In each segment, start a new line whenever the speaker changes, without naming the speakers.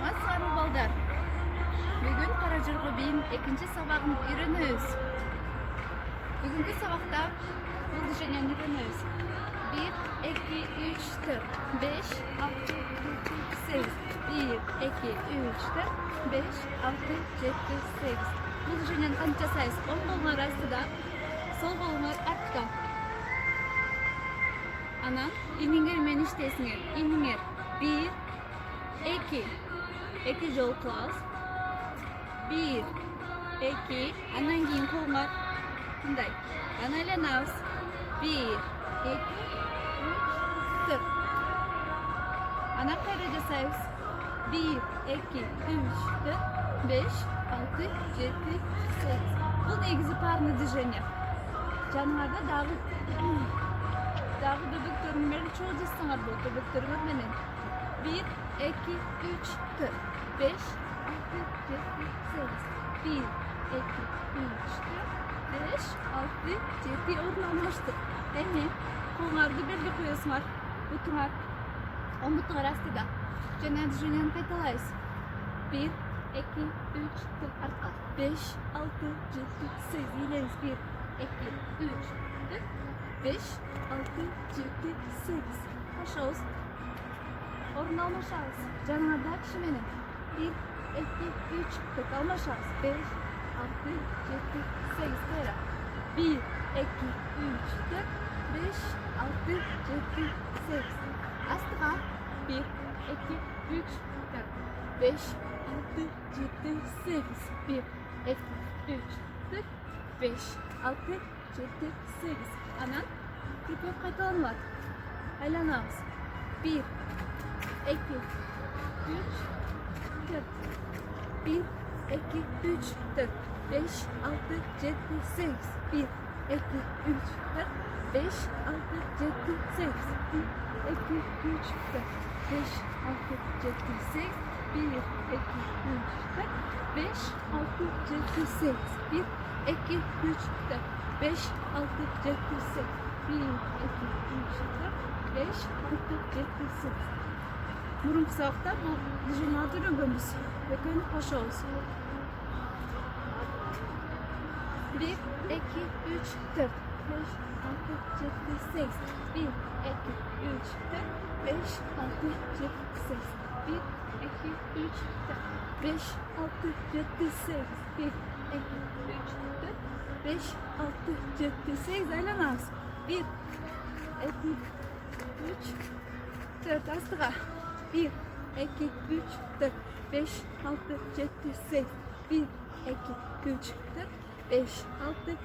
Саламатсыздарбы балдар. Бүгүн кара жорго бийин экинчи сабагын үйрөнөбүз. Бүгүнкү сабакта бул движенияны үйрөнөбүз. 1, 2, 3, 4, 5, 6, 7, 8. 1, 2, 3, 4, 5, 6, 7, 8. Бул движенияны кантип жасайбыз? Оң колуңар астыда, сол колуңар артта. Анан иниңер менен иштейсиңер. Иниңер 1, 2 жол кылабыз. 1, 2, андан кийин колуңар мындай. Анан айланабыз. 1, 2, 3, 4. Анан кайра жасайбыз. 1, 2, 3, 4, 5, 6, 7, 8. Бул негизи парный движение. Жаныңарда дагы бөбөктөрүң менен чогуу жазсаңар болот. Бөбөктөрүңөр менен 1, 2, 3, 4, 5, 6, 7, 8. 1, 2, 3, 4, 5, 6, 7. Орун алмаштык. Эми колуңарды берге коесуңар. Бутуңар оң бутуңар астыда. Жана движенияны кайталайбыз. 1, 2, 3, 4, артка. 5, 6, 7, 8. Ийлебиз. 1, 2, 3, 4, 5, 6, 7, 8. Башабыз. Орун алмашабыз. Жаныңарда киши менен 1, 2, 3, 4 алмашабыз. 5, 6, 7, 8. Кайра 1, 2, 3, 4, 5, 6, 7, 8. Астыга 1, 2, 3, 4, 5, 6, 7, 8. 1, 2, 3, 4, 5, 6, 7, 8. Анан кирпек кайталанат. Айланабыз. 1, 2, 3, 4. 1, 2, 3, 4, 5, 6, 7, 8. 1, 2, 3, 4, 5, 6, 7, 8. 1, 2, 3, 4, 5, 6, 7, 8. 1, 2, 3, 4, 5, 6, 7, 8. 1, 2, 3, 4, 5, 6, 7, 8. 1, 2, 3, 4, 5, 6, 7, 8. Мурунку сабакта бул движенияны үйрөнгөнбүз. Экөөнү кошобуз. 1, 2, 3, 4, 5, 6, 7, 8. 1, 2, 3, 4, 5, 6, 7, 8. 1, 2, 3, 4, 5, 6, 7, 8. 1, 2, 3, 4, 5, 6, 7, 8. Айланабыз. 1, 2, 3, 4. Астыга 1, 2, 3, 4, 5, 6, 7, 8. 1, 2, 3, 4, 5, 6,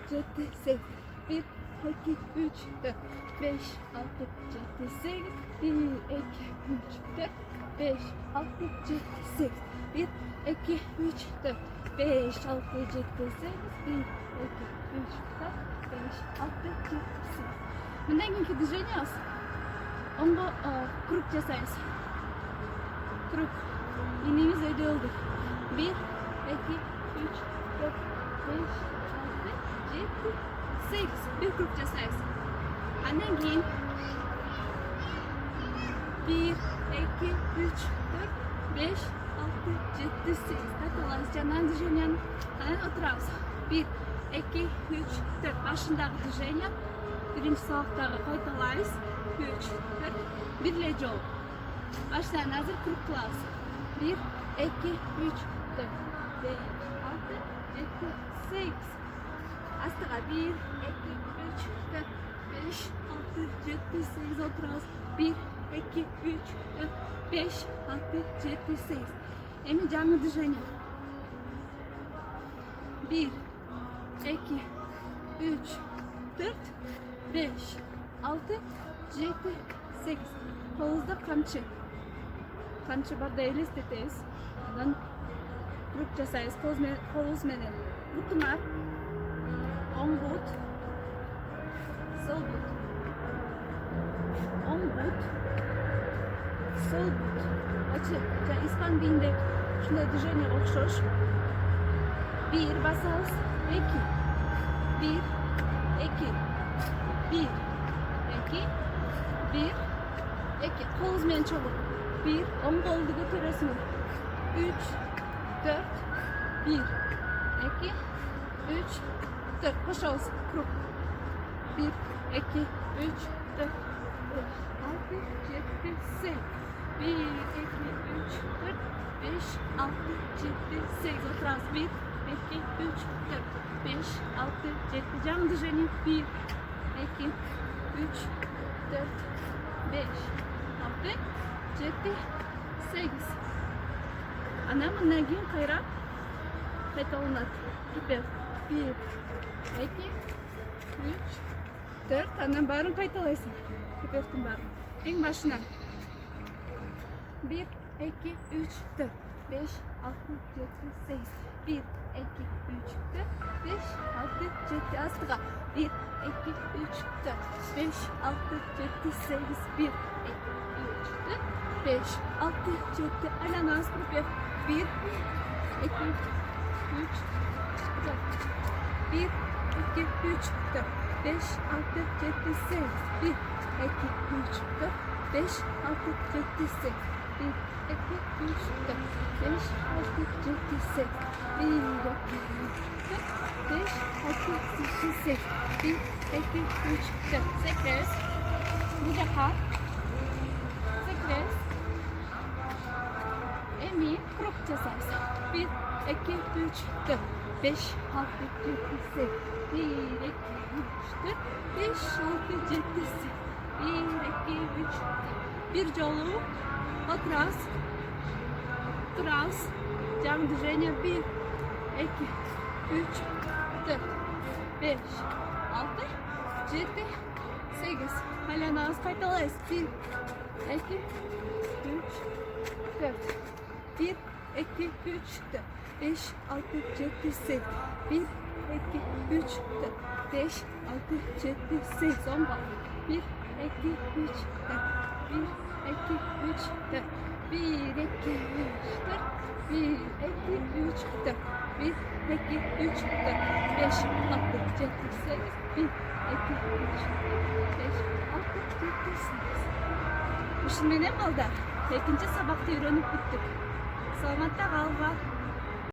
7, 8. 1, 2, 3, 4, 5, 6, 7, 8. 1, 2, 3, 4, 5, 6, 7, 8. 1, 2, 3, 4, 5, 6, 7, 8. 1, 2, 3, 4, 5, 6, 7, 8. Мындан кийинки движениябыз. Оңго круг жасайбыз. Круг. Инебиз өйдө болду. 1, 2, 3, 4, 5, 6, 7, 8. Bir kruг жасайбыз. Андан кийин 1, 2, 3, 4, 5, 6, 7, 8. Кайталайбыз жанагы движенияны. Анан отурабыз. 1, 2, 3, 4. Башындагы движения. Биринчи сабактагы кайталайбыз. 3, 4. Бир эле жол. Баштан азыр круг кылабыз. 1, 2, 3, 4, 5, 6, 7, 8. Астыга 1, 2, 3, 4, 5, 6, 7, 8 отурабыз. 1, 2, 3, 4, 5, 6, 7, 8. Эми жаңы движение. 1, 2, 3, 4, 5, 6, 7, 8. Kolumuzda kamçı. Kamçı barda elestetiz. Andan kruг жасайбыз. Kolumuz менен. Бутуңар оң бут, сол бут. Оң бут, сол бут. Ачы, испан бийинде ушундай движение окшош. 1 басабыз, 2. 1, 2. 1, 2. 1, 2. Kolumuz менен чогуу. 1, оң колду көтөрөсүңөр. 3, 4, 1, 2, 3, 4. Hoş olsun. Krup. 1, 2, 3, 4, 6, 7, 8. 1, 2, 3, 4, 5, 6, 7, 8. Oturağız. 1, 2, 3, 4, 5, 6, 7. Canlı движение. 1, 2, 3, 4, 5, 6, 7, 8. Anam nagin kayrak. Kaytalanat. Süper. 1, 2, 3, 4. Anam barın kaytalaysın. Süpersin barın. En başına. 1, 2, 3, 4, 5, 6, 7, 8. 1, 2, 3, 4, 5, 6, 7. Astığa. 1, 2, 3, 4, 5, 6, 7, 8. 1, 2, 3, 4, 5, 6, 7. Ananas süper. 1, 2, 3, 4. 1, 2, 3, 4, 5, 6, 7, 8. 1, 2, 3, 4, 5, 6, 7, 8. 1, 2, 3, 4, 5, 6, 7, 8. 1, 2, 3, 4, 5, 6, 7, 8. 1, 2, 3, 4. Sekres. Bucakar. Sekres. Emin. Krup cesarsın. 1, 2, 3, 4, 5, 6, 7, 8. 1, 2, 3, 4, 5, 6, 7, 8. 1, 2, 3, 4. Bir jolu. Atrás. Atrás. Canlı движение. 1, 2, 3, 4, 5, 6, 7, 8. Hala naz kaytalayız. 1, 2, 3, 4. 1, 2, 3, 4, 5, 6, 7, 8. 1, 2, 3, 4, 5, 6, 7, 8. Son bal. 1, 2, 3, 4. 1, 2, 3, 4. 1, 2, 3, 4. 1, 2, 3, 4. 1, 2, 3, 4. 5, 6, 7, 8. 1, 2, 3, 4, 5, 6, 7, 8. Bu şimdi ne oldu? İkinci sabahta öğrenip bittik. Selametle kal.